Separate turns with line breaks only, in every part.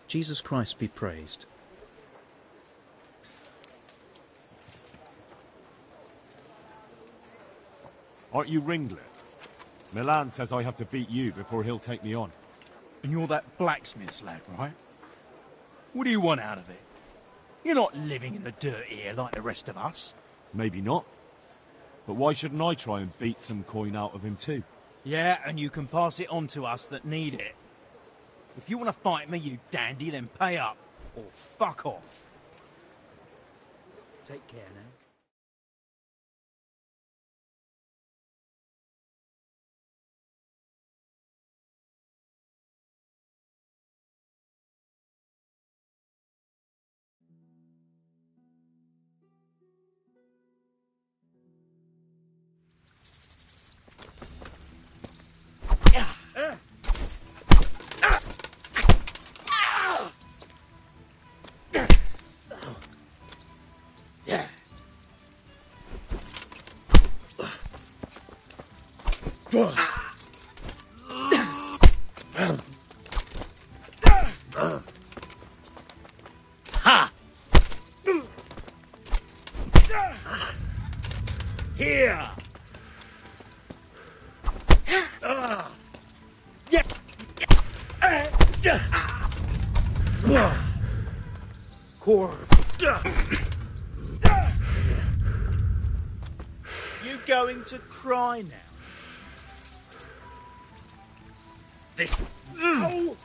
Jesus Christ be praised.
Aren't you Ringlet? Milan says I have to beat you before he'll take me on.
And you're that blacksmith's lad, right? What do you want out of it? You're not living in the dirt here like the rest of us.
Maybe not. But why shouldn't I try and beat some coin out of him too?
Yeah, and you can pass it on to us that need it. If you want to fight me, you dandy, then pay up. Or fuck off. Take care now.
Here!
You going to cry now? This... Oh!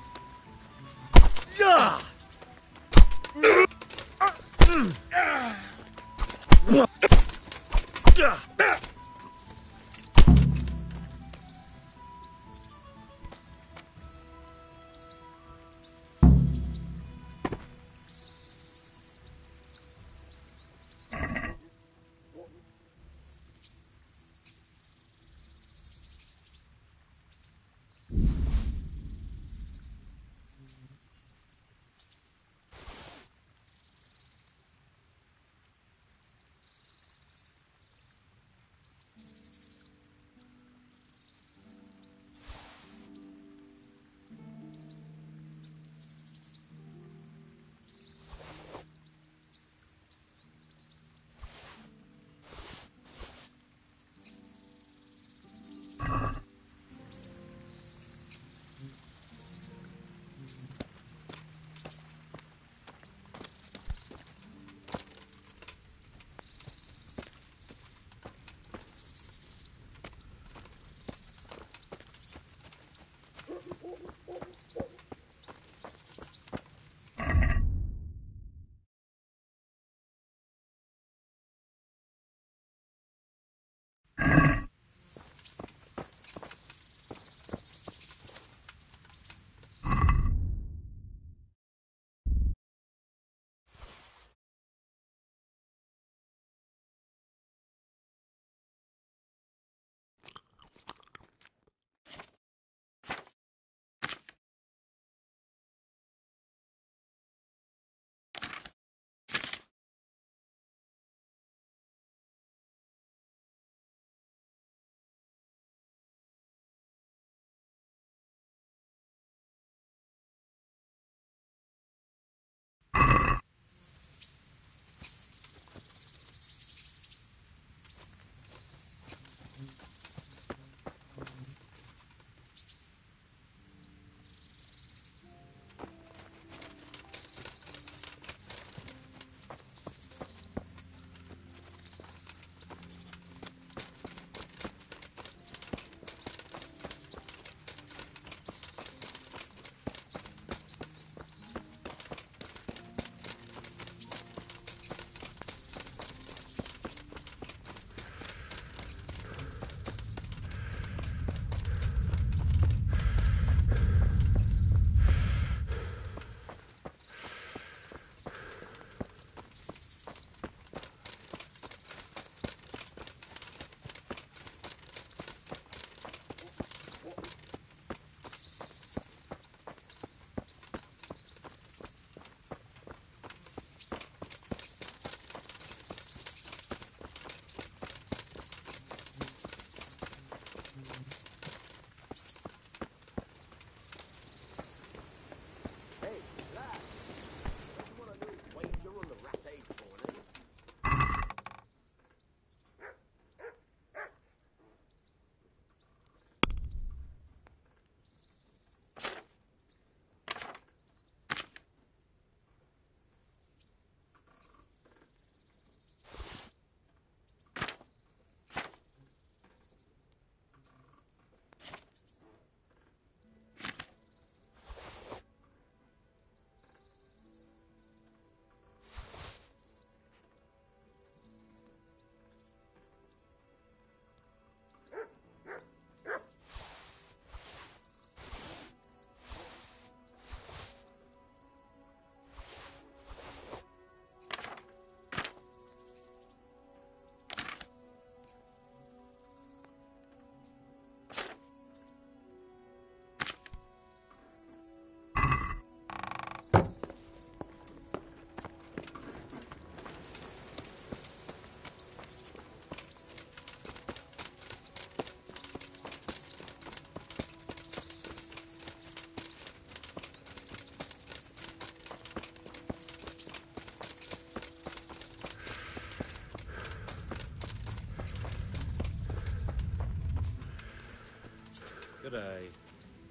day.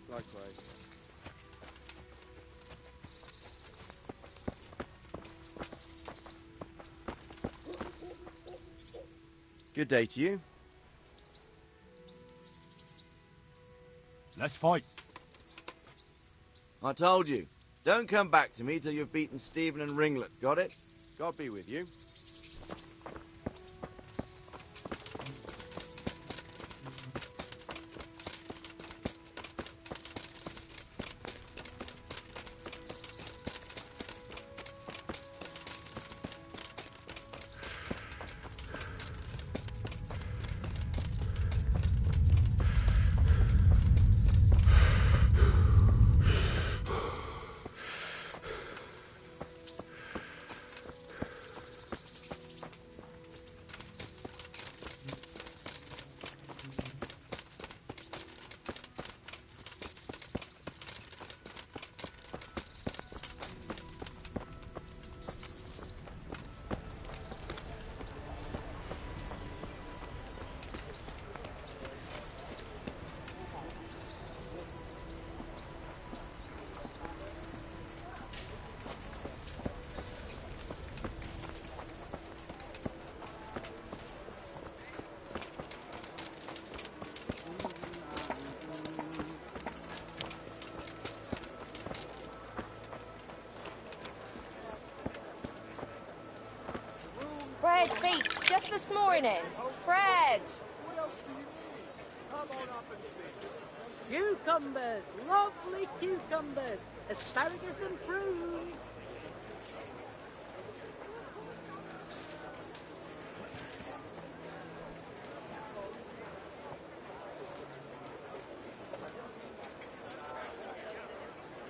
Likewise. Good day to you.
Let's fight.
I told you. Don't come back to me till you've beaten Stephen and Ringlet. Got it? God be with you.
Bread baked just this morning. Bread.
What else do you need? Come on up and see. Cucumbers, lovely cucumbers, asparagus and prunes.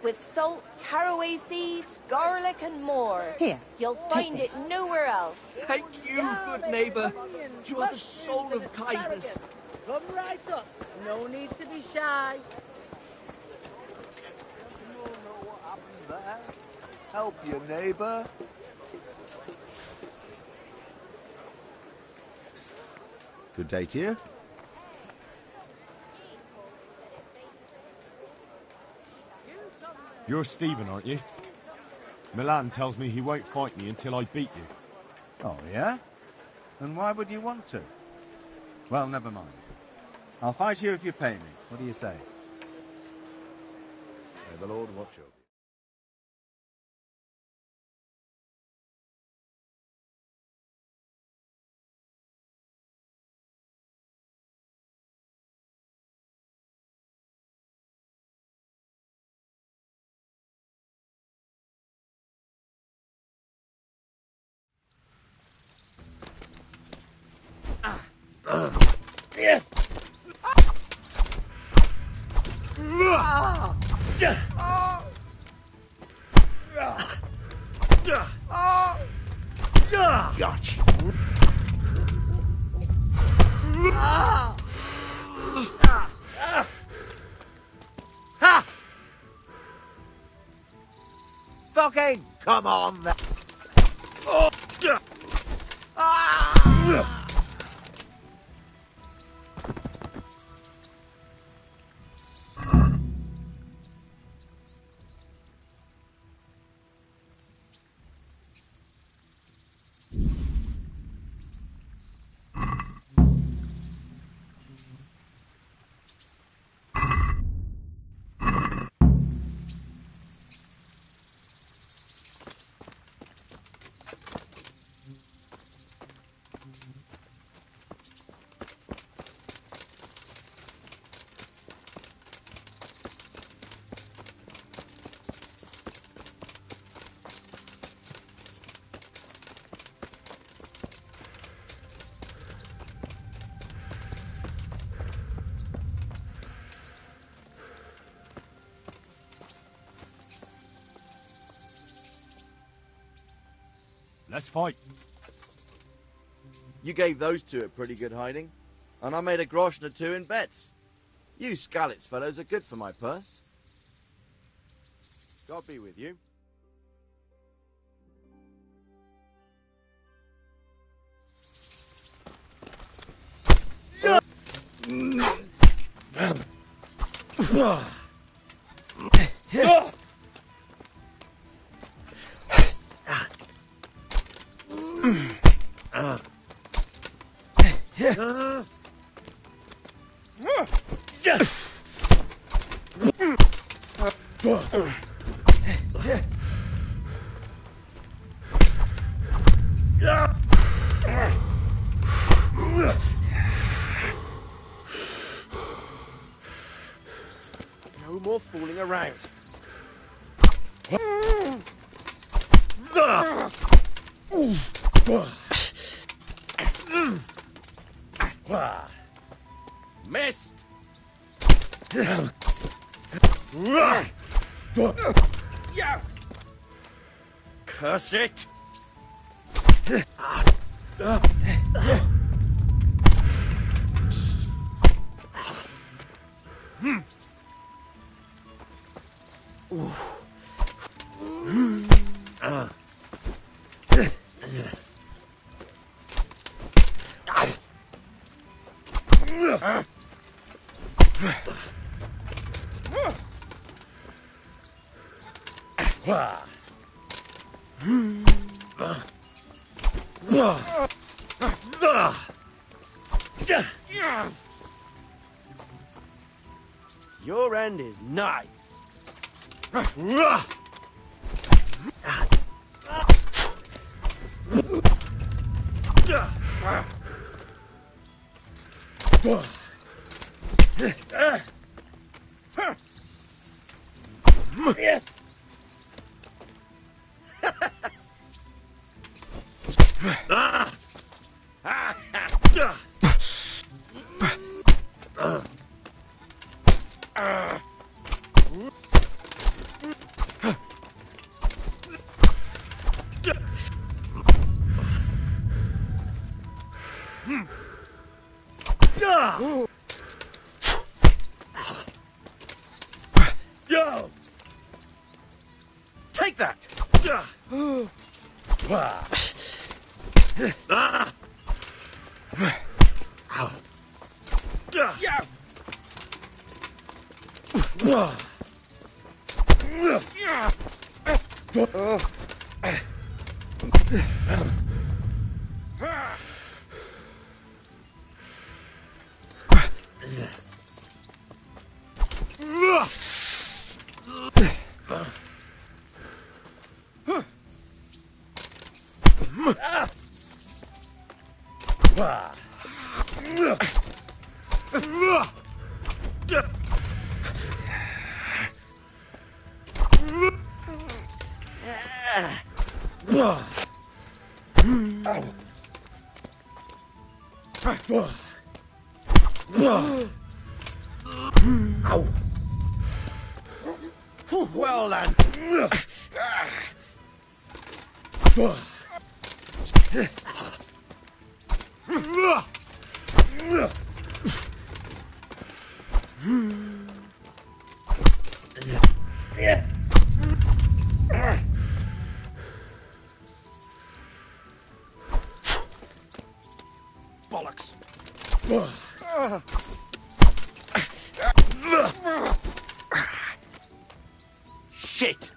With salt, caraway seeds, garlic and more.
Here,
You'll find it nowhere else.
Thank you, good neighbour. You are the soul of kindness.
Come right up. No need to be shy.
You all know what happened there? Help your neighbour.
Good day to you.
You're Stephen, aren't you? Milan tells me he won't fight me until I beat you.
Oh, yeah? And why would you want to? Well, never mind. I'll fight you if you pay me. What do you say?
May the Lord watch over you.
Gotcha.
Ha! Fucking come on then.
Let's fight.
You gave those two a pretty good hiding, and I made a grosh and a two in bets. You Skalitz fellows are good for my purse. God be with you.
No more fooling around. Missed! Curse it! Your end is nigh. Take that! Well then. Bollocks. Shit.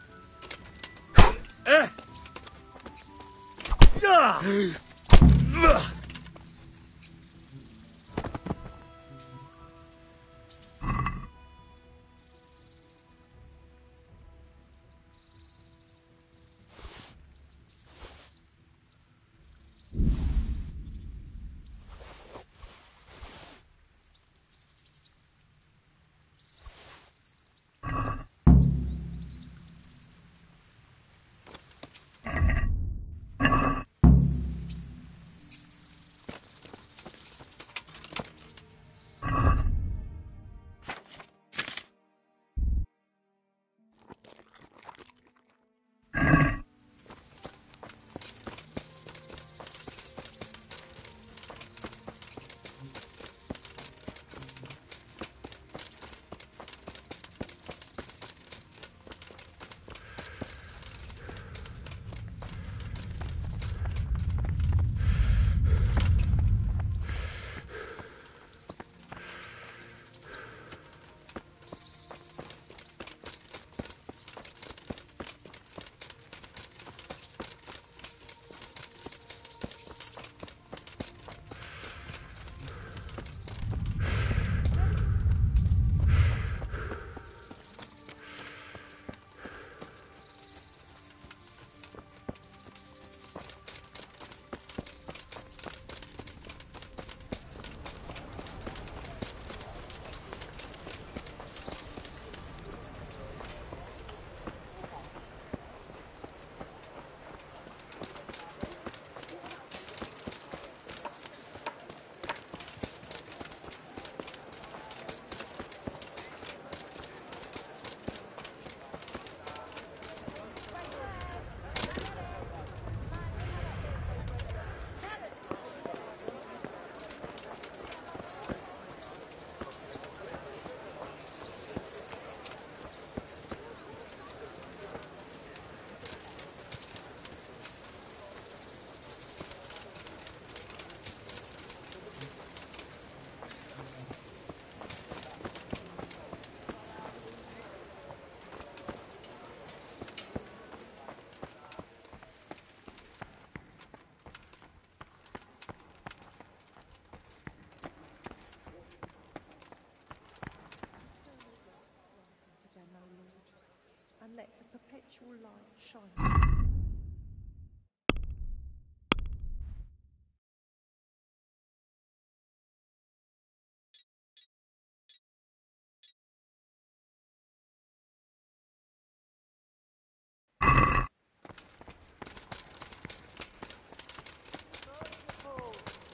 perpetual light shining.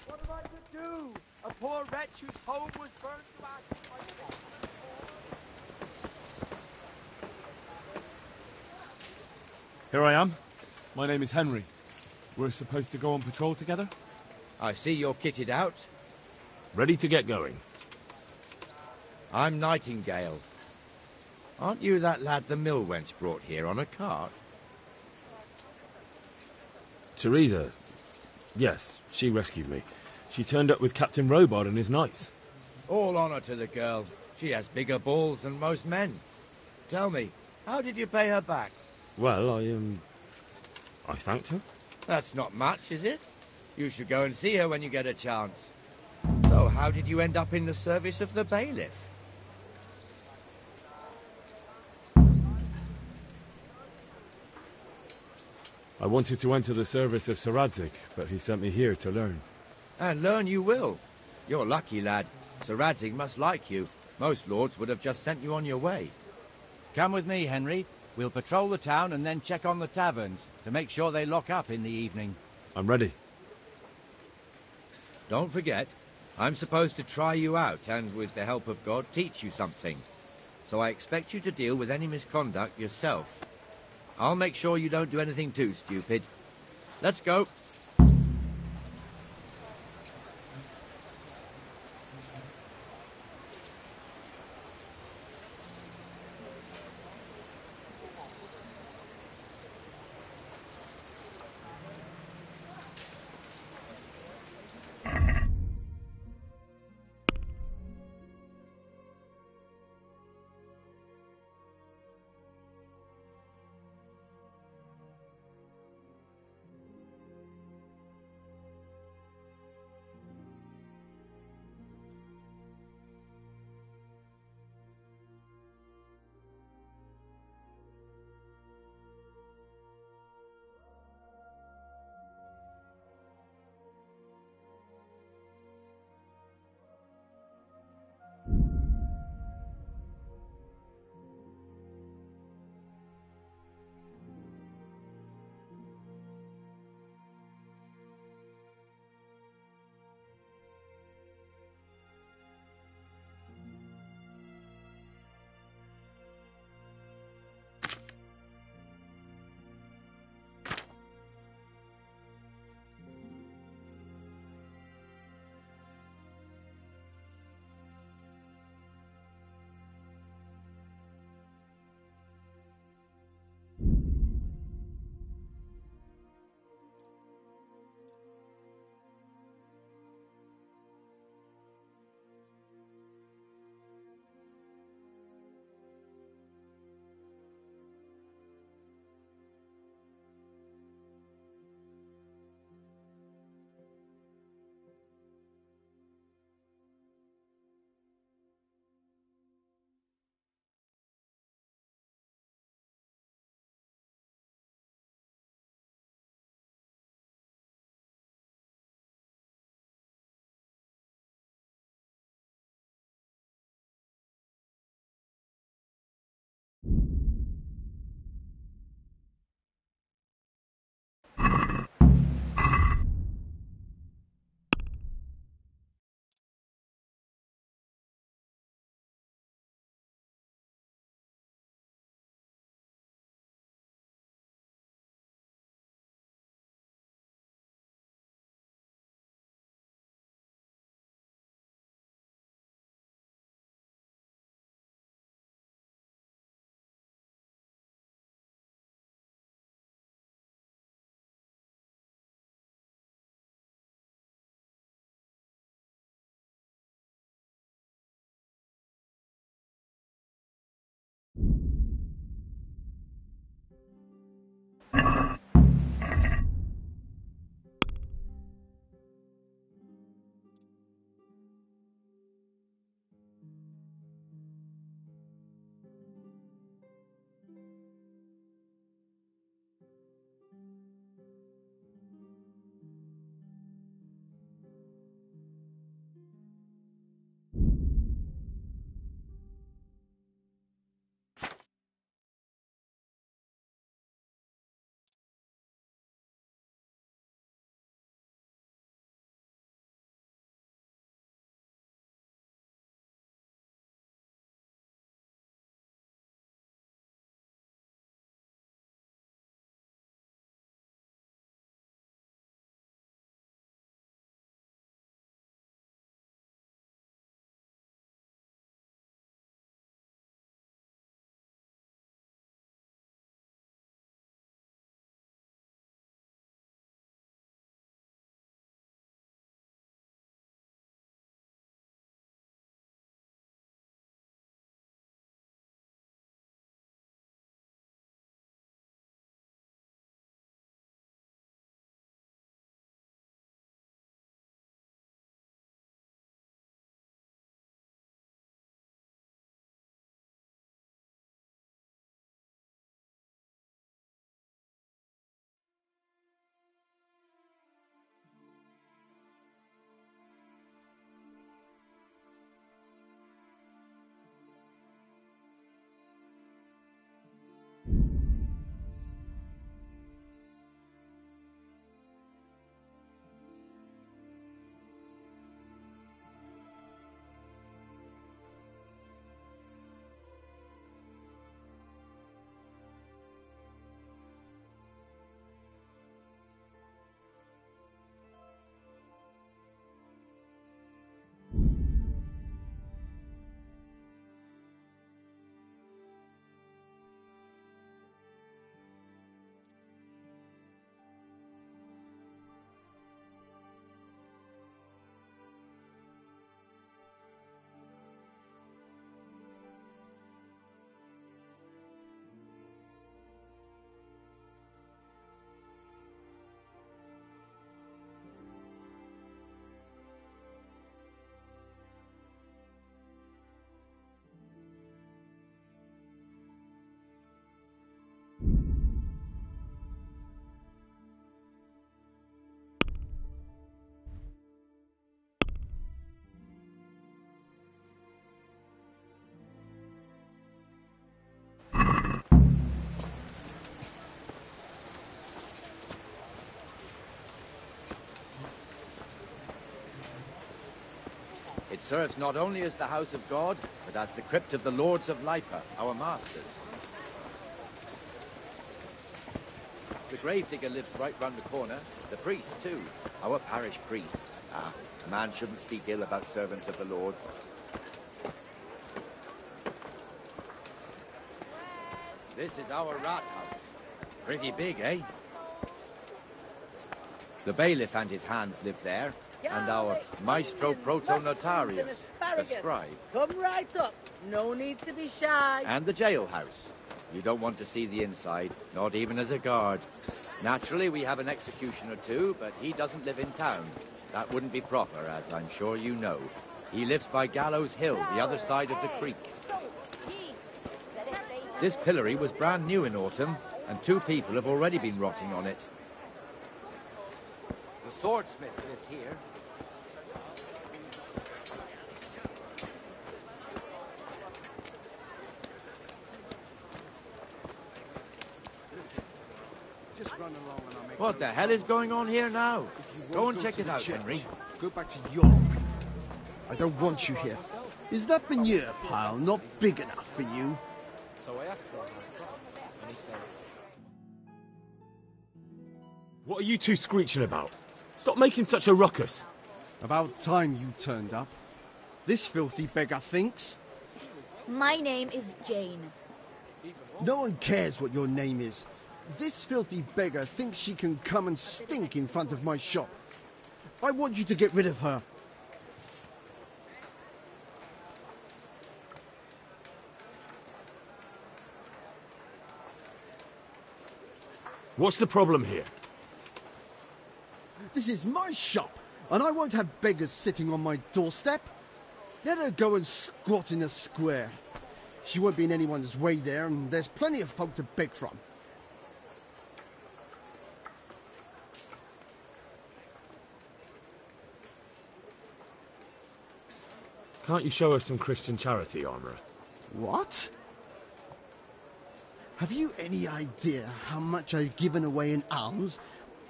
What am I to do? A poor wretch whose home was burned to ashes by the...
Here I am. My name is Henry. We're supposed to go on patrol together?
I see you're kitted out.
Ready to get going.
I'm Nightingale. Aren't you that lad the mill wench brought here on a cart?
Teresa. Yes, she rescued me. She turned up with Captain Robard and his knights.
All honour to the girl. She has bigger balls than most men. Tell me, how did you pay her back?
Well, I thanked her.
That's not much, is it? You should go and see her when you get a chance. So, how did you end up in the service of the bailiff?
I wanted to enter the service of Sir Radzig, but he sent me here to learn.
And learn you will. You're lucky, lad. Sir Radzig must like you. Most lords would have just sent you on your way.
Come with me, Henry. We'll patrol the town and then check on the taverns to make sure they lock up in the evening.
I'm ready.
Don't forget, I'm supposed to try you out and, with the help of God, teach you something. So I expect you to deal with any misconduct yourself. I'll make sure you don't do anything too stupid. Let's go. serves not only as the house of God, but as the crypt of the lords of Lipa, our masters. The gravedigger lives right round the corner. The priest, too. Our parish priest. Ah, a man shouldn't speak ill about servants of the Lord. This is our rat house. Pretty big, eh? The bailiff and his hands live there, and our maestro proto-notarius, the scribe.
Come right up. No need to be shy.
And the jailhouse. You don't want to see the inside, not even as a guard. Naturally, we have an executioner too, but he doesn't live in town. That wouldn't be proper, as I'm sure you know. He lives by Gallows Hill, the other side of the creek. This pillory was brand new in autumn, and 2 people have already been rotting on it. The swordsmith lives here. What the hell is going on here now? Go and check it out, Henry.
Go back to Europe. I don't want you here. Is that manure pile not big enough for you?
What are you two screeching about? Stop making such a ruckus.
About time you turned up. This filthy beggar thinks.
My name is Jane.
No one cares what your name is. This filthy beggar thinks she can come and stink in front of my shop. I want you to get rid of her.
What's the problem here?
This is my shop, and I won't have beggars sitting on my doorstep. Let her go and squat in a square. She won't be in anyone's way there, and there's plenty of folk to beg from.
Can't you show us some Christian charity, Armourer?
What? Have you any idea how much I've given away in alms,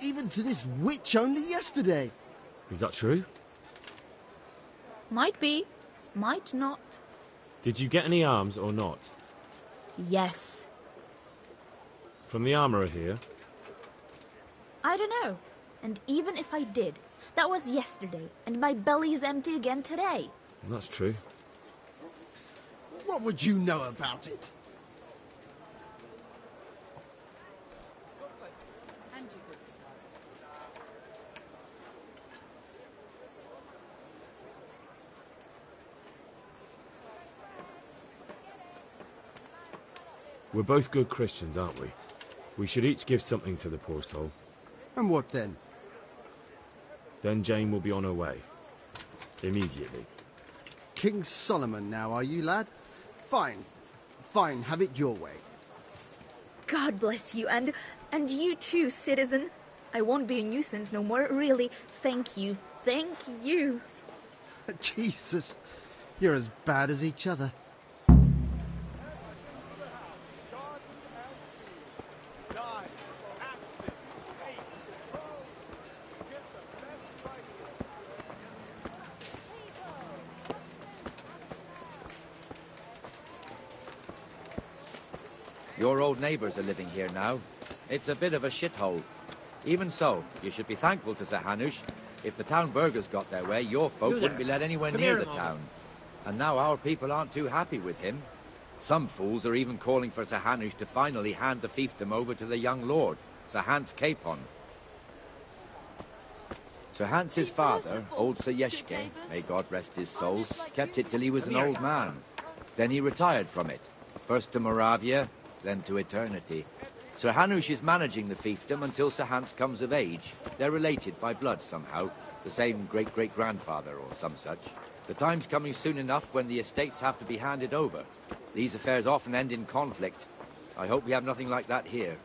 even to this witch only yesterday?
Is that true?
Might be, might not.
Did you get any alms or not?
Yes.
From the Armourer here?
I don't know. And even if I did, that was yesterday, and my belly's empty again today.
That's true.
What would you know about it?
We're both good Christians, aren't we? We should each give something to the poor soul.
And what then?
Then Jane will be on her way. Immediately.
King Solomon now, are you, lad? Fine. Fine, have it your way.
God bless you, and you too, citizen. I won't be a nuisance no more, really. Thank you. Thank you.
Jesus, you're as bad as each other.
Your old neighbours are living here now. It's a bit of a shithole. Even so, you should be thankful to Sir Hanush. If the town burghers got their way, your folk wouldn't be let anywhere near the town. And now our people aren't too happy with him. Some fools are even calling for Sir Hanush to finally hand the fiefdom over to the young lord, Sir Hans Capon. Sir Hans's father, old Sir Yeshke, may God rest his soul, kept it till he was an old man. Then he retired from it, first to Moravia, then to eternity. Sir Hanush is managing the fiefdom until Sir Hans comes of age. They're related by blood somehow, the same great-great-grandfather or some such. The time's coming soon enough when the estates have to be handed over. These affairs often end in conflict. I hope we have nothing like that here.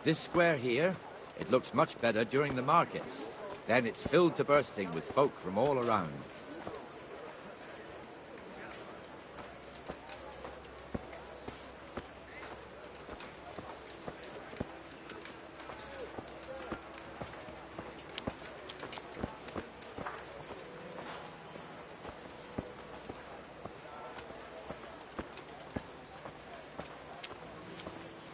This square here, it looks much better during the markets. Then it's filled to bursting with folk from all around.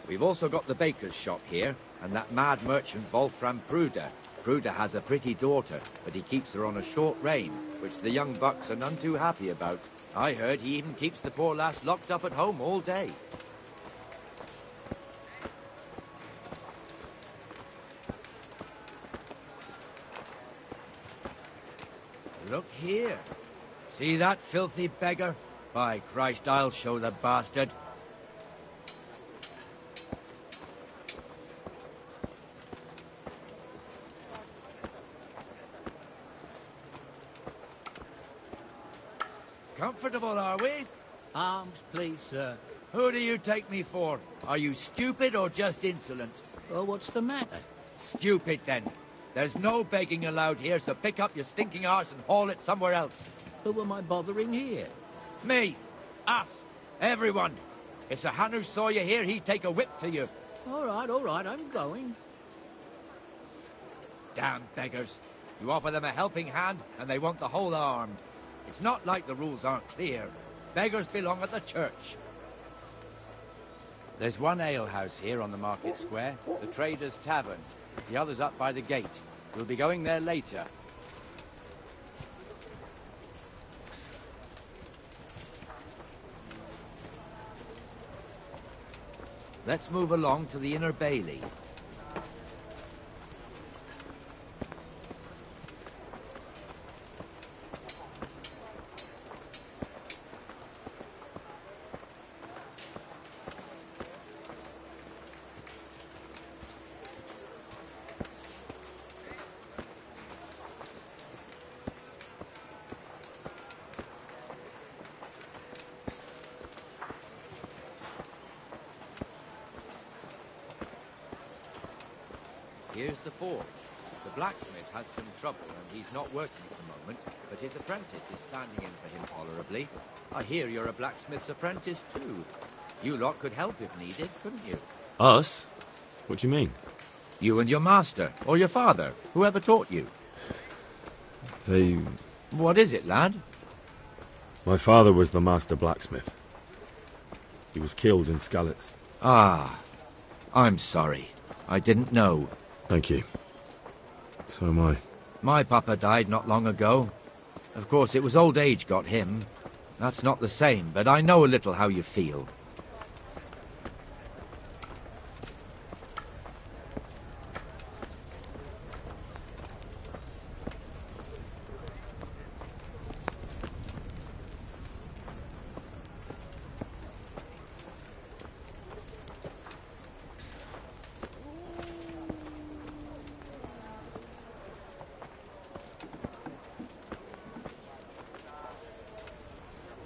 We've also got the baker's shop here, and that mad merchant Wolfram Pruder. Pruder has a pretty daughter, but he keeps her on a short rein, which the young bucks are none too happy about. I heard he even keeps the poor lass locked up at home all day. Look here. See that filthy beggar? By Christ, I'll show the bastard. Comfortable, are we?
Arms, please, sir.
Who do you take me for? Are you stupid or just insolent?
Oh, what's the matter?
Stupid, then. There's no begging allowed here, so pick up your stinking arse and haul it somewhere else.
Who am I bothering here?
Me. Us. Everyone. If Sir Hanush saw you here, he'd take a whip to you.
All right, I'm going.
Damn beggars. You offer them a helping hand, and they want the whole arm. It's not like the rules aren't clear. Beggars belong at the church.
There's one alehouse here on the market square, the Trader's Tavern. The other's up by the gate. We'll be going there later.
Let's move along to the Inner Bailey. Here's the forge. The blacksmith has some trouble and he's not working at the moment, but his apprentice is standing in for him tolerably. I hear you're a blacksmith's apprentice too. You lot could help if needed, couldn't you?
Us? What do you mean?
You and your master, or your father, whoever taught you.
They...
What is it, lad?
My father was the master blacksmith. He was killed in Skalitz.
Ah, I'm sorry. I didn't know.
Thank you. So am I.
My papa died not long ago. Of course, it was old age got him. That's not the same, but I know a little how you feel.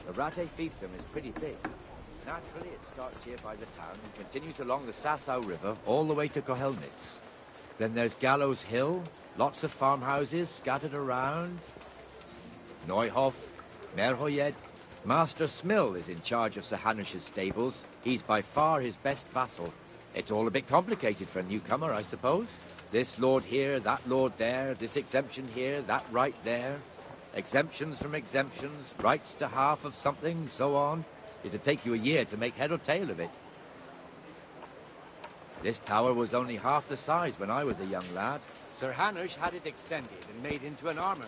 The Rate fiefdom is pretty big. Naturally, it starts here by the town and continues along the Sasau River all the way to Kohelnitz. Then there's Gallows Hill, lots of farmhouses scattered around. Neuhof, Merhoyed. Master Smill is in charge of Sir Hanush's stables. He's by far his best vassal. It's all a bit complicated for a newcomer, I suppose. This lord here, that lord there, this exemption here, that right there. Exemptions from exemptions, rights to half of something, so on. It'd take you a year to make head or tail of it. This tower was only half the size when I was a young lad.
Sir Hanush had it extended and made into an armory.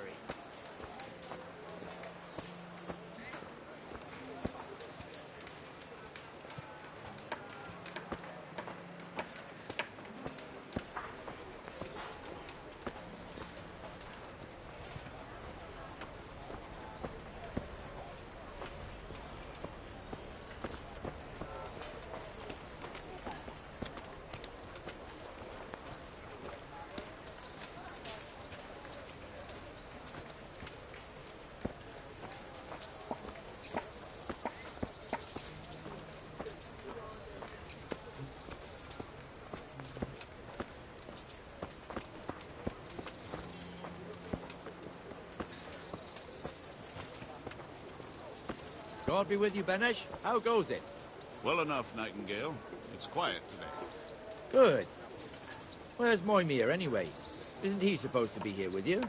God be with you, Benesh. How goes it?
Well enough, Nightingale. It's quiet today.
Good. Where's Moimir, anyway? Isn't he supposed to be here with you?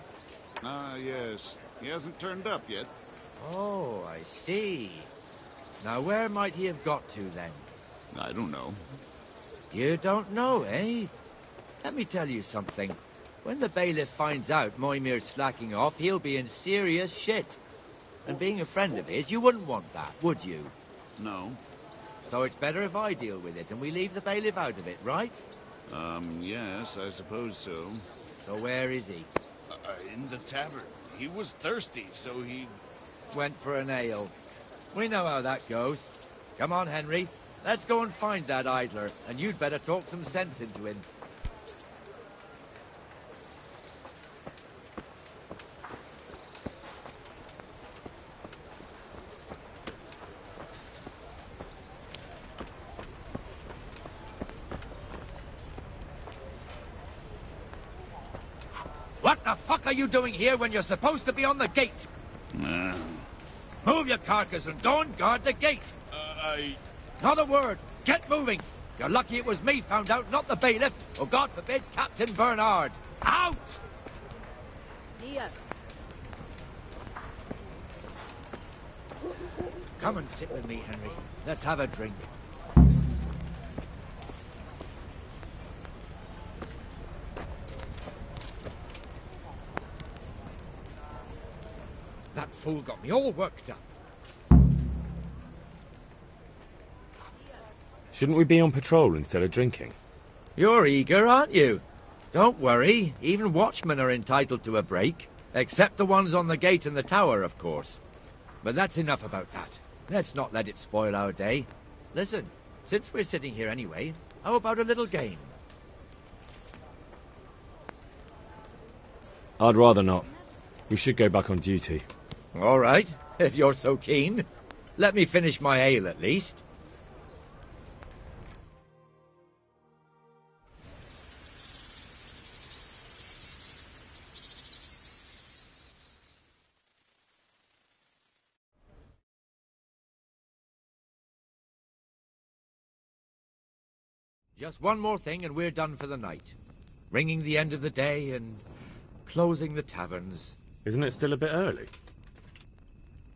Ah, yes. He hasn't turned up yet.
Oh, I see. Now, where might he have got to, then?
I don't know.
You don't know, eh? Let me tell you something. When the bailiff finds out Moimir's slacking off, he'll be in serious shit. And being a friend of his, you wouldn't want that, would you?
No.
So it's better if I deal with it and we leave the bailiff out of it, right?
Yes, I suppose so.
So where is he?
In the tavern. He was thirsty, so he...
Went for an ale. We know how that goes. Come on, Henry. Let's go and find that idler, and you'd better talk some sense into him. What the fuck are you doing here when you're supposed to be on the gate? Move your carcass and go and guard the gate. Not a word. Get moving. You're lucky it was me found out, not the bailiff, or God forbid, Captain Bernard. Out!
Here.
Come and sit with me, Henry. Let's have a drink. That fool got me all worked up.
Shouldn't we be on patrol instead of drinking?
You're eager, aren't you? Don't worry. Even watchmen are entitled to a break. Except the ones on the gate and the tower, of course. But that's enough about that. Let's not let it spoil our day. Listen, since we're sitting here anyway, how about a little game?
I'd rather not. We should go back on duty.
All right, if you're so keen. Let me finish my ale, at least. Just one more thing and we're done for the night. Ringing the end of the day and closing the taverns.
Isn't it still a bit early?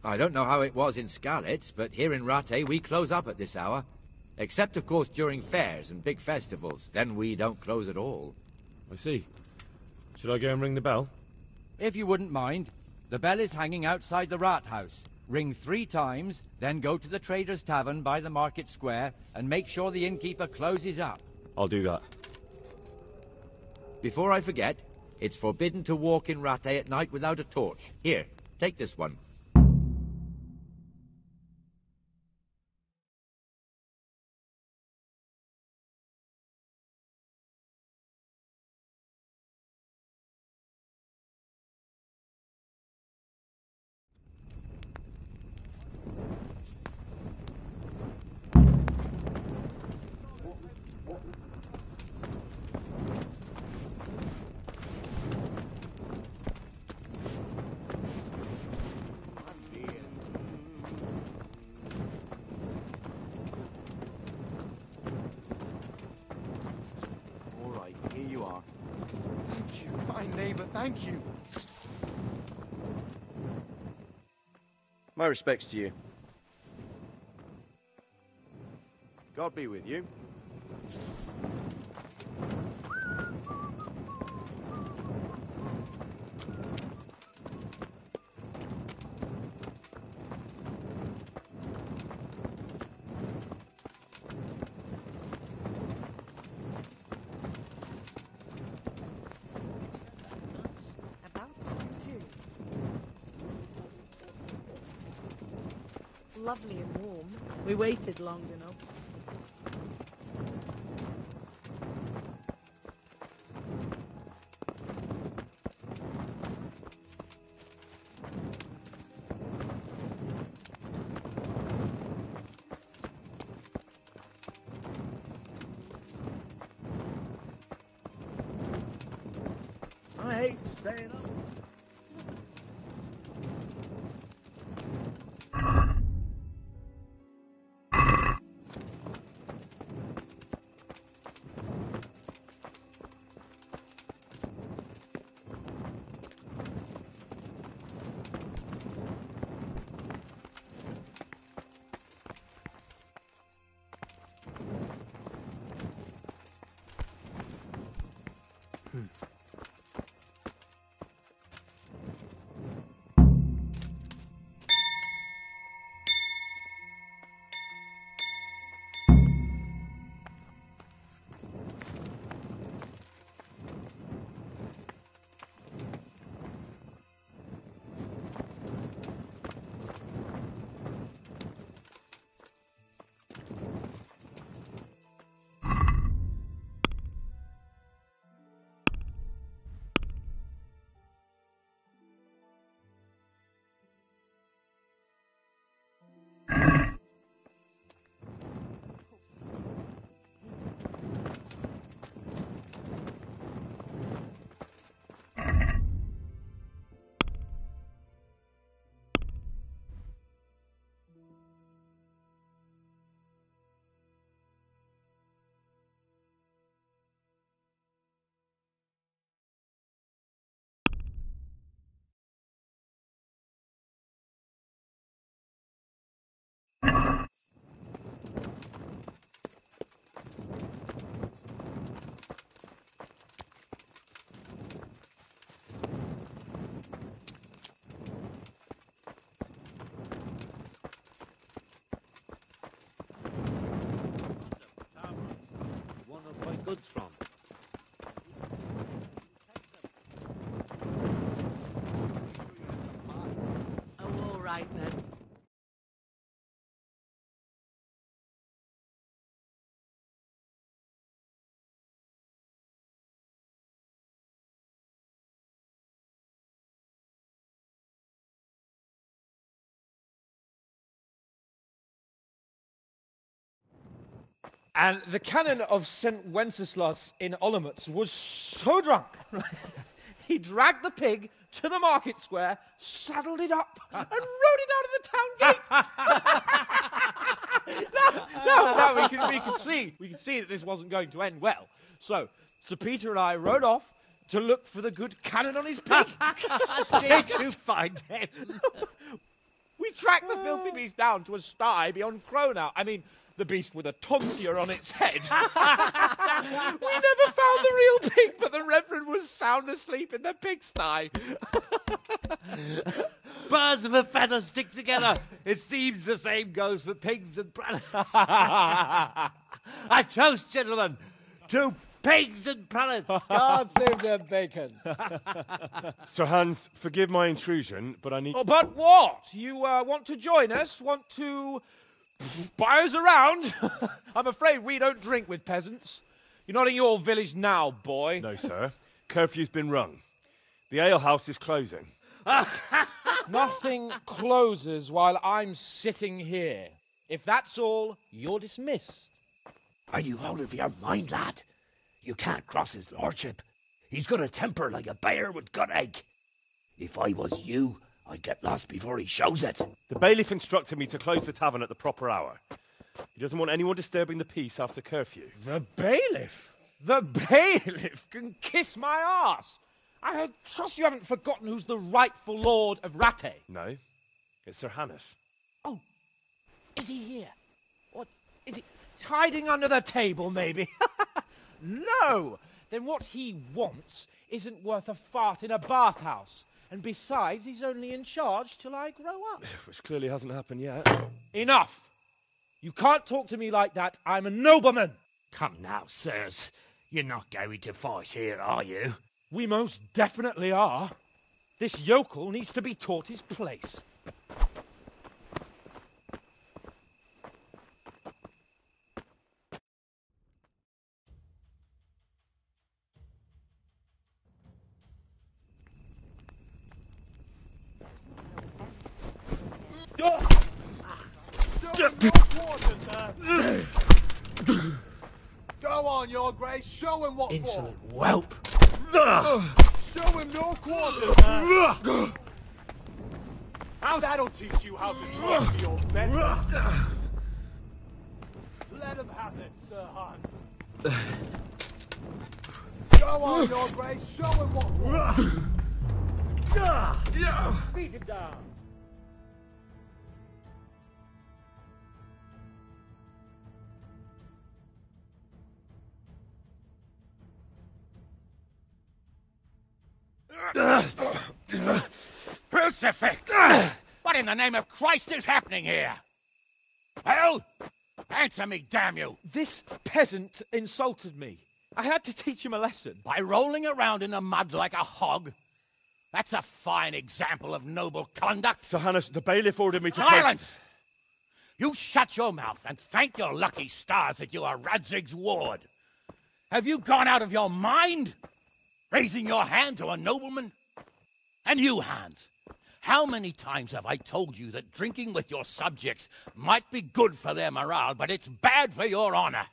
I don't know how it was in Skalitz, but here in Rattay we close up at this hour. Except, of course, during fairs and big festivals. Then we don't close at all.
I see. Should I go and ring the bell?
If you wouldn't mind. The bell is hanging outside the rat house. Ring 3 times, then go to the Trader's Tavern by the Market Square and make sure the innkeeper closes up.
I'll do that.
Before I forget, it's forbidden to walk in Rattay at night without a torch. Here, take this one.
Thank you.
My respects to you. God be with you.
Lovely and warm. We waited long enough.
I hate staying up.
One of my goods from.
Oh, all right then.
And the canon of St. Wenceslas in Olomouc was so drunk, he dragged the pig to the market square, saddled it up, and rode it out of the town gate. No, we can see that this wasn't going to end well. So, Sir Peter and I rode off to look for the good canon on his pig.
Did you find him?
We tracked the filthy beast down to a sty beyond Cronau. I mean, the beast with a tonsure on its head. We never found the real pig, but the Reverend was sound asleep in the pigsty.
Birds of a feather stick together. It seems the same goes for pigs and prelates. I toast, gentlemen, to pigs and prelates.
God save their bacon.
Sir Hans, forgive my intrusion, but I need...
Oh, but what? You want to join us? Want to buy us around? I'm afraid we don't drink with peasants. You're not in your village now, boy.
No, sir. Curfew's been rung. The alehouse is closing.
Nothing closes while I'm sitting here. If that's all, you're dismissed.
Are you out of your mind, lad? You can't cross his lordship. He's got a temper like a bear with gut ache. If I was you, I'd get lost before he shows it.
The bailiff instructed me to close the tavern at the proper hour. He doesn't want anyone disturbing the peace after curfew.
The bailiff? The bailiff can kiss my arse. I trust you haven't forgotten who's the rightful lord of Rattay.
No, it's Sir Hannes.
Oh, is he here? What, is he hiding under the table, maybe? No! Then what he wants isn't worth a fart in a bathhouse. And besides, he's only in charge till I grow up.
Which clearly hasn't happened yet.
Enough! You can't talk to me like that. I'm a nobleman.
Come now, sirs. You're not going to fight here, are you?
We most definitely are. This yokel needs to be taught his place.
Go on, your grace. Show him what
Insolent whelp.
Show him no quarters, That'll teach you how to talk to your betters. Let him have it, Sir Hans. Go on, your grace. Show him what
Beat him down.
Crucifix! What in the name of Christ is happening here? Well, answer me, damn you!
This peasant insulted me. I had to teach him a lesson.
By rolling around in the mud like a hog? That's a fine example of noble conduct.
Sir Hannes, the bailiff ordered me to...
Silence! You shut your mouth and thank your lucky stars that you are Radzig's ward. Have you gone out of your mind? Raising your hand to a nobleman? And you, Hans, how many times have I told you that drinking with your subjects might be good for their morale, but it's bad for your honor?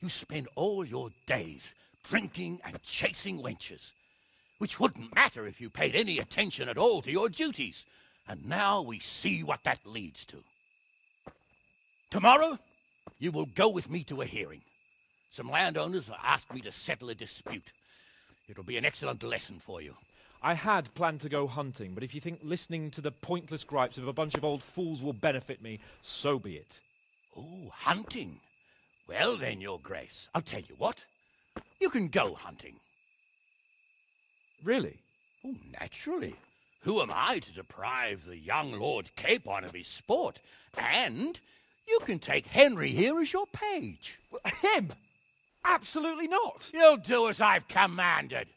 You spend all your days drinking and chasing wenches, which wouldn't matter if you paid any attention at all to your duties. And now we see what that leads to. Tomorrow, you will go with me to a hearing. Some landowners have asked me to settle a dispute. It'll be an excellent lesson for you.
I had planned to go hunting, but if you think listening to the pointless gripes of a bunch of old fools will benefit me, so be it.
Oh, hunting? Well then, Your Grace, I'll tell you what. You can go hunting.
Really?
Oh, naturally. Who am I to deprive the young Lord Capon of his sport? And you can take Henry here as your page.
Him? Absolutely not.
You'll do as I've commanded.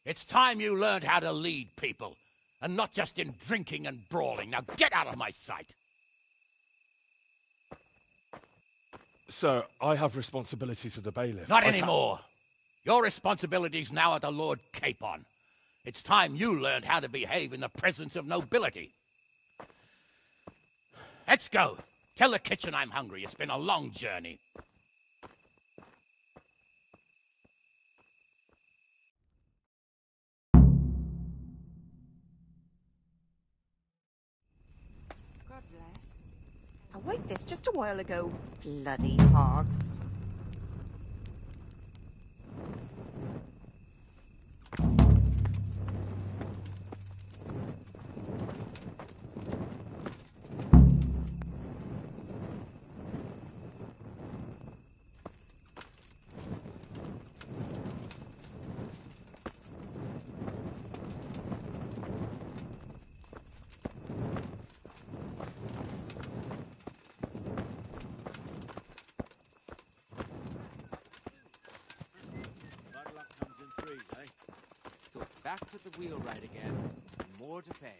It's time you learned how to lead people, and not just in drinking and brawling. Now get out of my sight.
Sir, I have responsibilities to the bailiff.
Not anymore. Your responsibilities now are the Lord Capon. It's time you learned how to behave in the presence of nobility. Let's go. Tell the kitchen I'm hungry. It's been a long journey.
God bless. I wiped this just a while ago. Bloody hogs.
So back to the wheelwright again, and more to pay.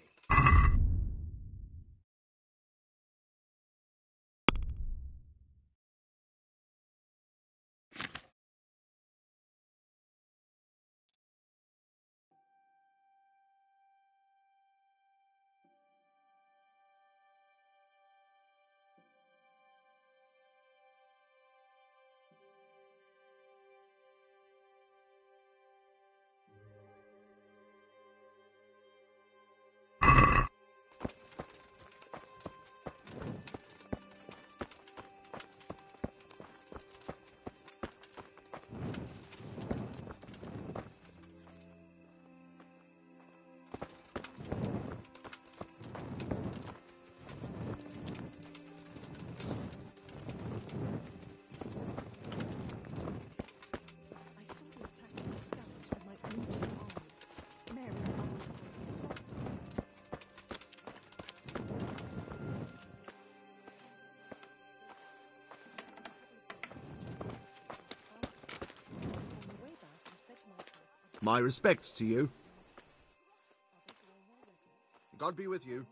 My respects to you. God be with you.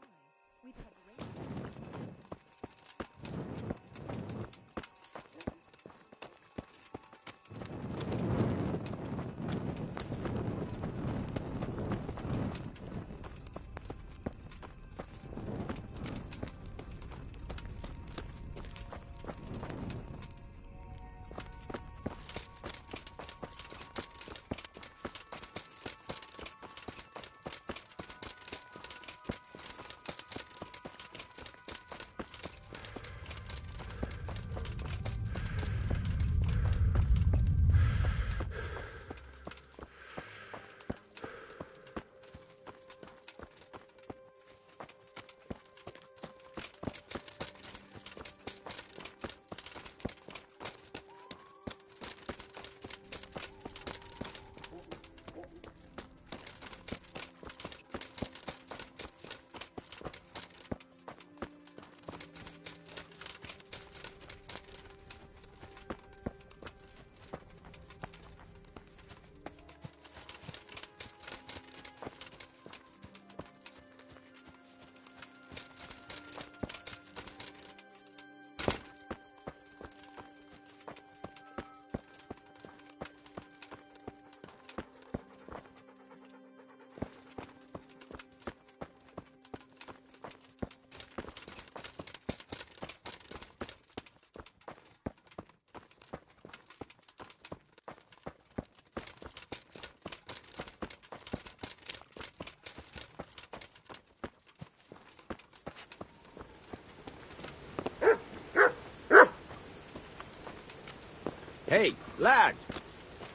Hey, lad!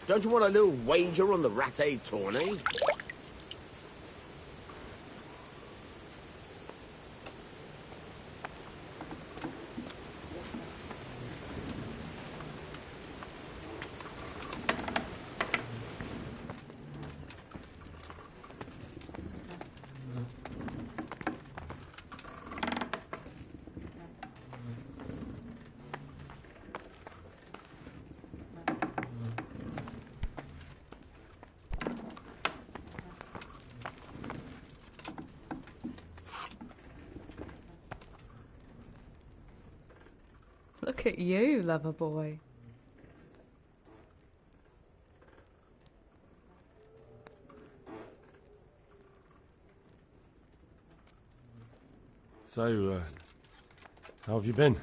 Don't you want a little wager on the Rattay tourney?
Look at you, lover boy.
So, how have you been?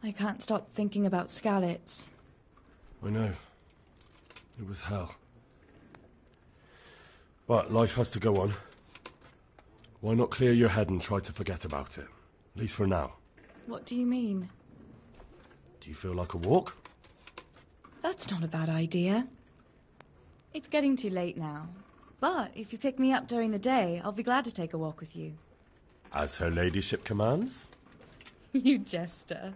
I can't stop thinking about Skalitz.
I know. It was hell. But life has to go on. Why not clear your head and try to forget about it? At least for now.
What do you mean?
Do you feel like a walk?
That's not a bad idea. It's getting too late now. But if you pick me up during the day, I'll be glad to take a walk with you.
As her ladyship commands?
You jester.